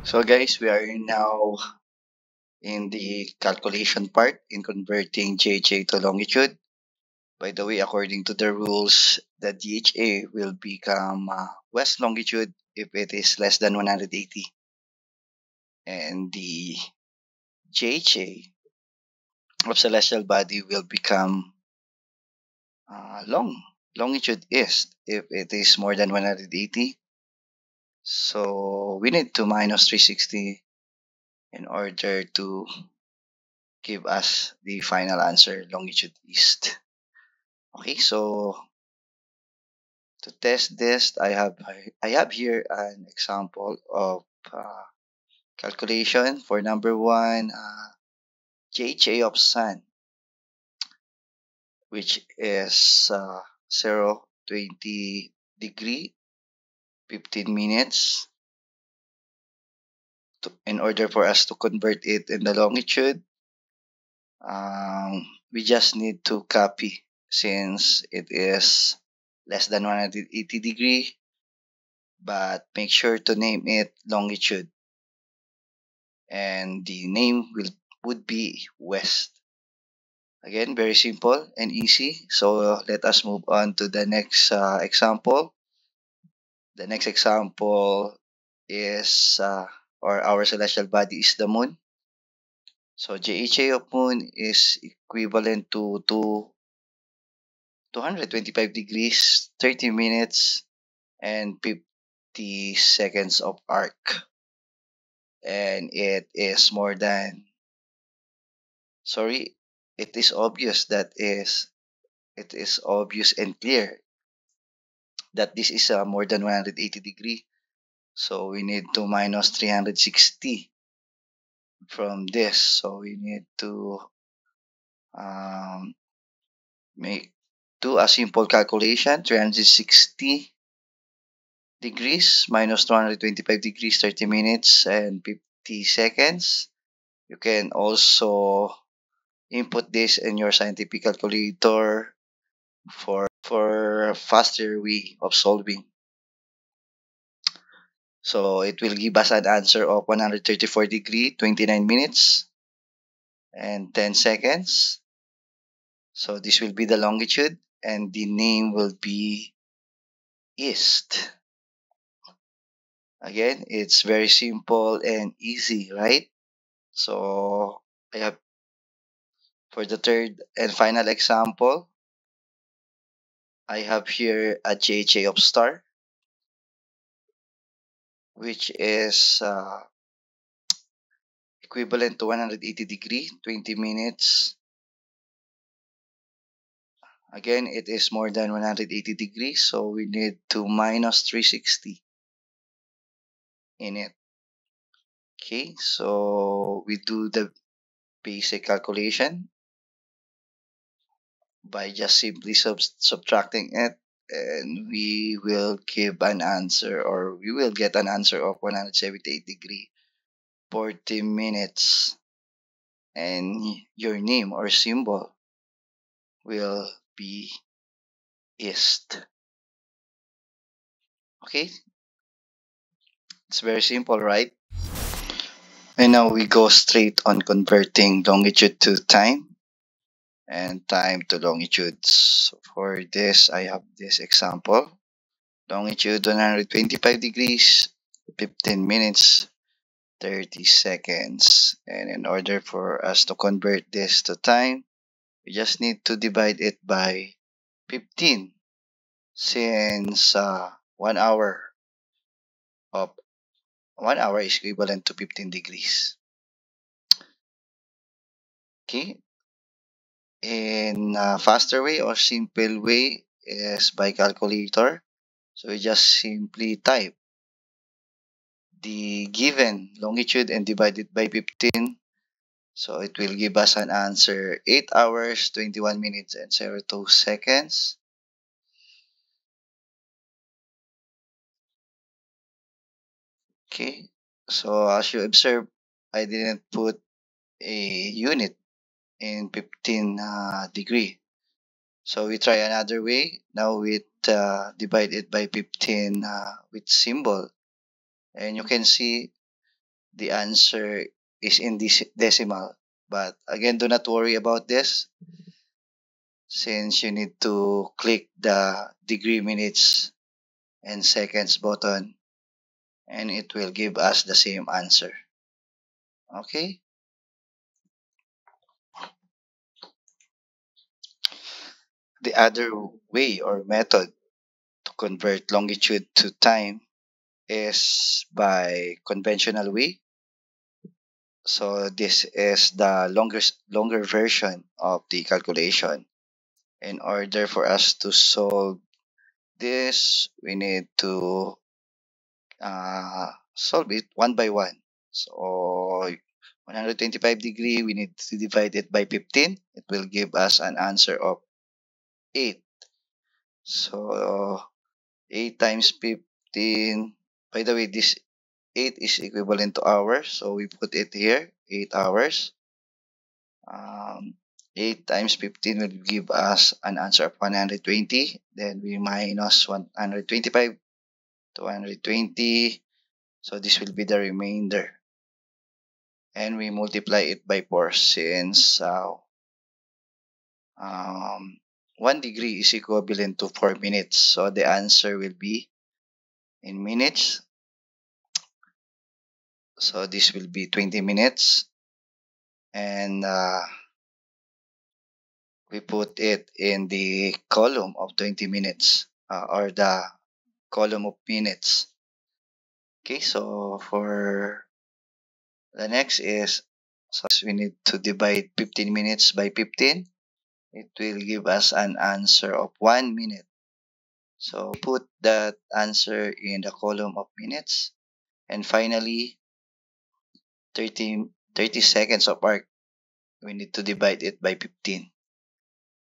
So guys, we are now in the calculation part in converting GHA to longitude. By the way, according to the rules, the DHA will become west longitude if it is less than 180, and the JHA of celestial body will become longitude east if it is more than 180. So we need to minus 360 in order to give us the final answer, longitude east. Okay, so to test this, I have here an example of calculation for number one, JHA of sun, which is 0, 20 degree, 15 minutes. In order for us to convert it in the longitude, we just need to copy since it is less than 180 degree, but make sure to name it longitude, and the name would be west. Again, very simple and easy. So let us move on to the next example. The next example is, or our celestial body is the moon. So JHA of moon is equivalent to 225 degrees, 30 minutes, and 50 seconds of arc. And it is more than, sorry, it is obvious that is it is obvious and clear that this is more than 180 degree. So we need to minus 360 from this. So we need to um, make do a simple calculation. 360 degrees minus 225 degrees, 30 minutes and 50 seconds. You can also input this in your scientific calculator for a faster way of solving. So it will give us an answer of 134 degree, 29 minutes and 10 seconds. So this will be the longitude and the name will be east. Again, it's very simple and easy, right? So I have, for the third and final example, I have here a JJ of star, which is equivalent to 180 degree, 20 minutes. Again, it is more than 180 degrees, so we need to minus 360 in it. Okay, so we do the basic calculation by just simply subtracting it, and we will give an answer, or we will get an answer of 178 degree, 40 minutes, and your name or symbol will be east. Okay, it's very simple, right? And now we go straight on converting longitude to time and time to longitude. So for this, I have this example. Longitude 125 degrees, 15 minutes, 30 seconds. And in order for us to convert this to time, we just need to divide it by 15, since 1 hour of 1 hour is equivalent to 15 degrees. Okay, in a faster way or simple way is by calculator. So we just simply type the given longitude and divide it by 15. So it will give us an answer 8 hours, 21 minutes and 02 seconds. Okay, so as you observe, I didn't put a unit in 15 degree. So we try another way. Now we divide it by 15 with symbol. And you can see the answer is in this decimal. But again, do not worry about this since you need to click the degree, minutes, and seconds button and it will give us the same answer. Okay? The other way or method to convert longitude to time is by conventional way. So this is the longer version of the calculation. In order for us to solve this, we need to solve it one by one. So 125 degree, we need to divide it by 15. It will give us an answer of 8. So 8 times 15. By the way, this 8 is equivalent to hours. So we put it here, 8 hours. 8 times 15 will give us an answer of 120. Then we minus 125 to 120. So this will be the remainder. And we multiply it by 4 since 1 degree is equivalent to 4 minutes. So the answer will be in minutes. So this will be 20 minutes. And we put it in the column of 20 minutes or the column of minutes. Okay, so for the next is, so we need to divide 15 minutes by 15. It will give us an answer of 1 minute. So put that answer in the column of minutes. And finally, 30 seconds of arc, we need to divide it by 15.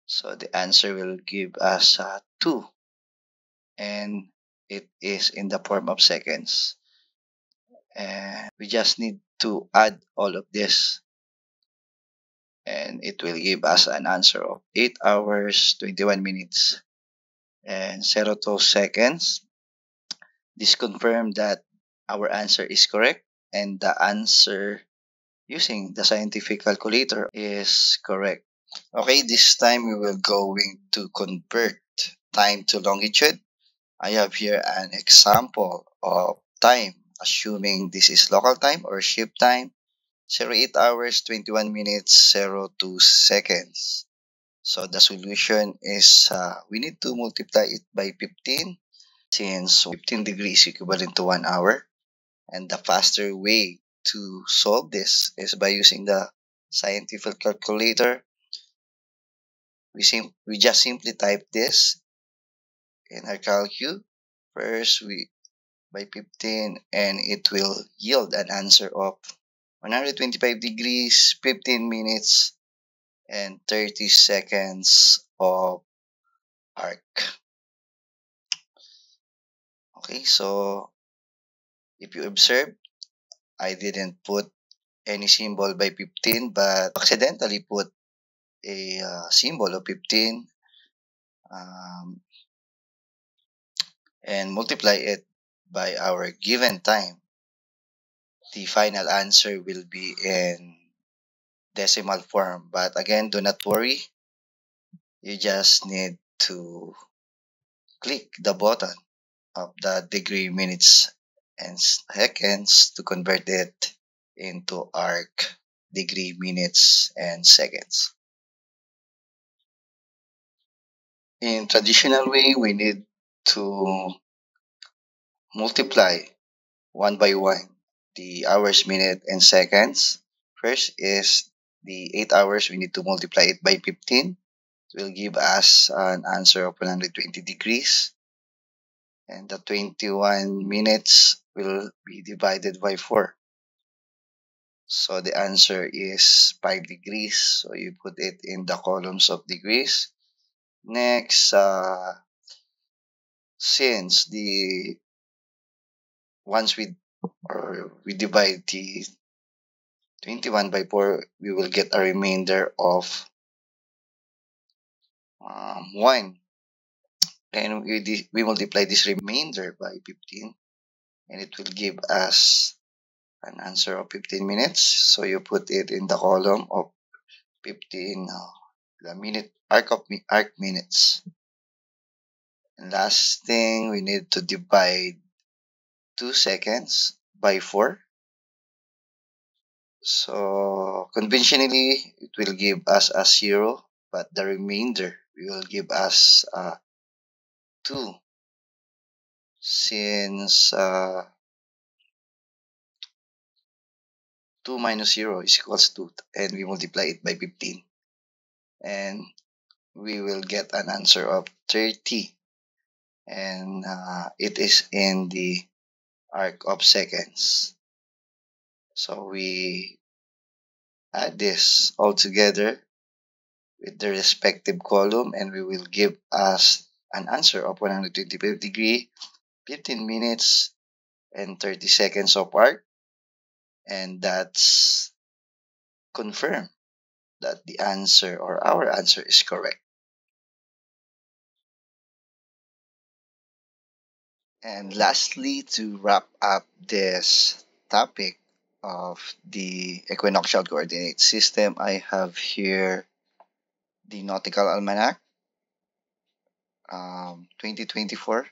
So the answer will give us 2. And it is in the form of seconds. And we just need to add all of this. And it will give us an answer of 8 hours, 21 minutes, and 02 seconds. This confirmed that our answer is correct and the answer using the scientific calculator is correct. Okay, this time we will going to convert time to longitude. I have here an example of time, assuming this is local time or ship time, 08 hours, 21 minutes, 02 seconds. So the solution is we need to multiply it by 15 since 15 degrees equivalent to 1 hour. And the faster way to solve this is by using the scientific calculator. We just simply type this in our calcu. First, we by 15 and it will yield an answer of 125 degrees, 15 minutes, and 30 seconds of arc. Okay, so if you observe, I didn't put any symbol by 15 but accidentally put a symbol of 15 um, and multiply it by our given time. The final answer will be in decimal form. But again, do not worry. You just need to click the button of the degree, minutes, and seconds to convert it into arc, degree, minutes, and seconds. In traditional way, we need to multiply one by one the hours, minute, and seconds. First is the 8 hours. We need to multiply it by 15. It will give us an answer of 120 degrees. And the 21 minutes will be divided by 4. So the answer is 5 degrees. So you put it in the columns of degrees. Next, since the once we divide the 21 by 4, we will get a remainder of 1. And we multiply this remainder by 15 and it will give us an answer of 15 minutes. So you put it in the column of 15 the minute arc minutes. And last thing, we need to divide 2 seconds by 4. So conventionally, it will give us a 0, but the remainder will give us 2, since 2 minus 0 is equals to, and we multiply it by 15, and we will get an answer of 30, and it is in the arc of seconds. So we add this all together with the respective column, and we will give us an answer of 125 degree, 15 minutes, and 30 seconds of arc, and that's confirmed that the answer or our answer is correct. And lastly, to wrap up this topic of the equinoctial coordinate system, I have here the Nautical Almanac 2024.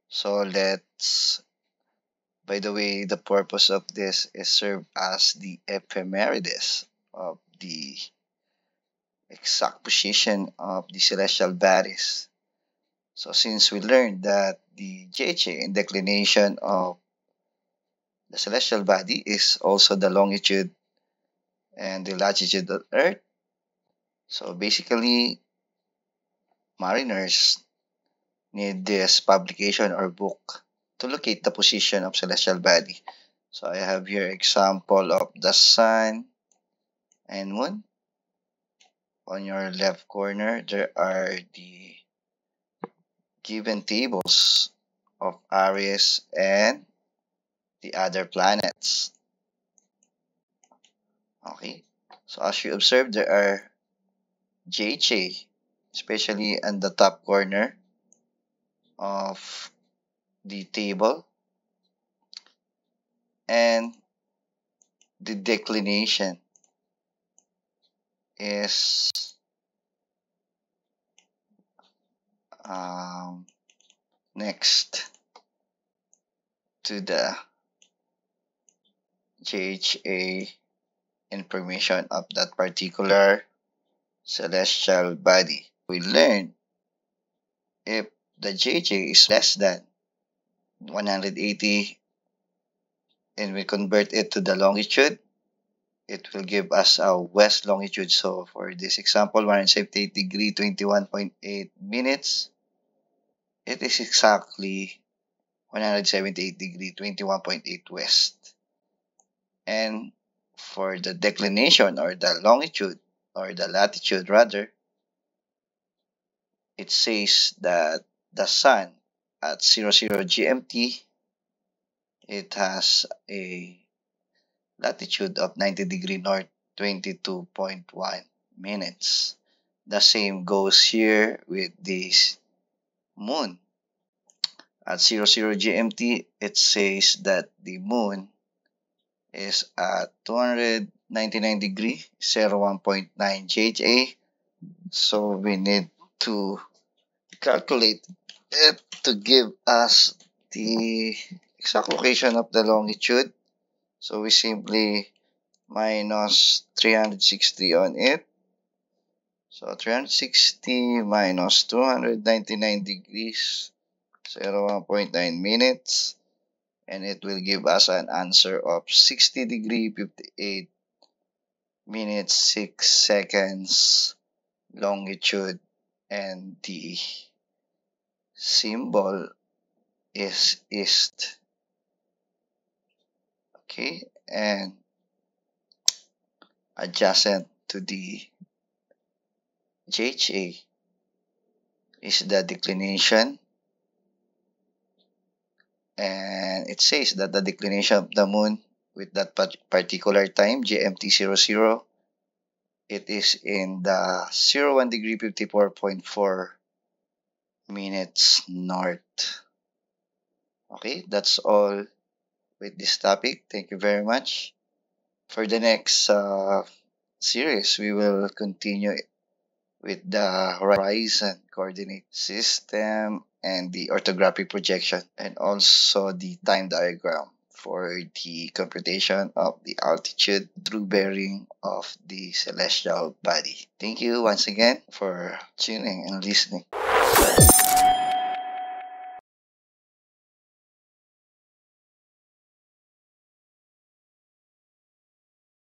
So let's, by the way, the purpose of this is serve as the ephemerides of the exact position of the celestial bodies. So since we learned that the JHA in declination of the celestial body is also the longitude and the latitude of Earth, so basically mariners need this publication or book to locate the position of celestial body. So I have here example of the sun and moon. On your left corner, there are the given tables of Aries and the other planets. Okay, so as you observe, there are JJ, especially in the top corner of the table, and the declination is um, next to the JHA information of that particular celestial body. We learned if the JJ is less than 180 and we convert it to the longitude, it will give us a west longitude. So for this example, 178 degree 21.8 minutes, it is exactly 178 degree 21.8 west. And for the declination or the longitude or the latitude rather, it says that the sun at 00 GMT, it has a latitude of 90 degree north, 22.1 minutes. The same goes here with this moon. At 00 GMT, it says that the moon is at 299 degree, 01.9 JHA. So we need to calculate it to give us the exact location of the longitude. So we simply minus 360 on it. So 360 minus 299 degrees, 01.9 minutes, and it will give us an answer of 60 degree 58 minutes 6 seconds longitude, and the symbol is east. Okay, and adjacent to the JHA is the declination, and it says that the declination of the moon with that particular time GMT 00, it is in the 01 degree 54.4 minutes north. Okay, that's all with this topic. Thank you very much. For the next series, we will continue with the horizon coordinate system and the orthographic projection and also the time diagram for the computation of the altitude true bearing of the celestial body. Thank you once again for tuning and listening.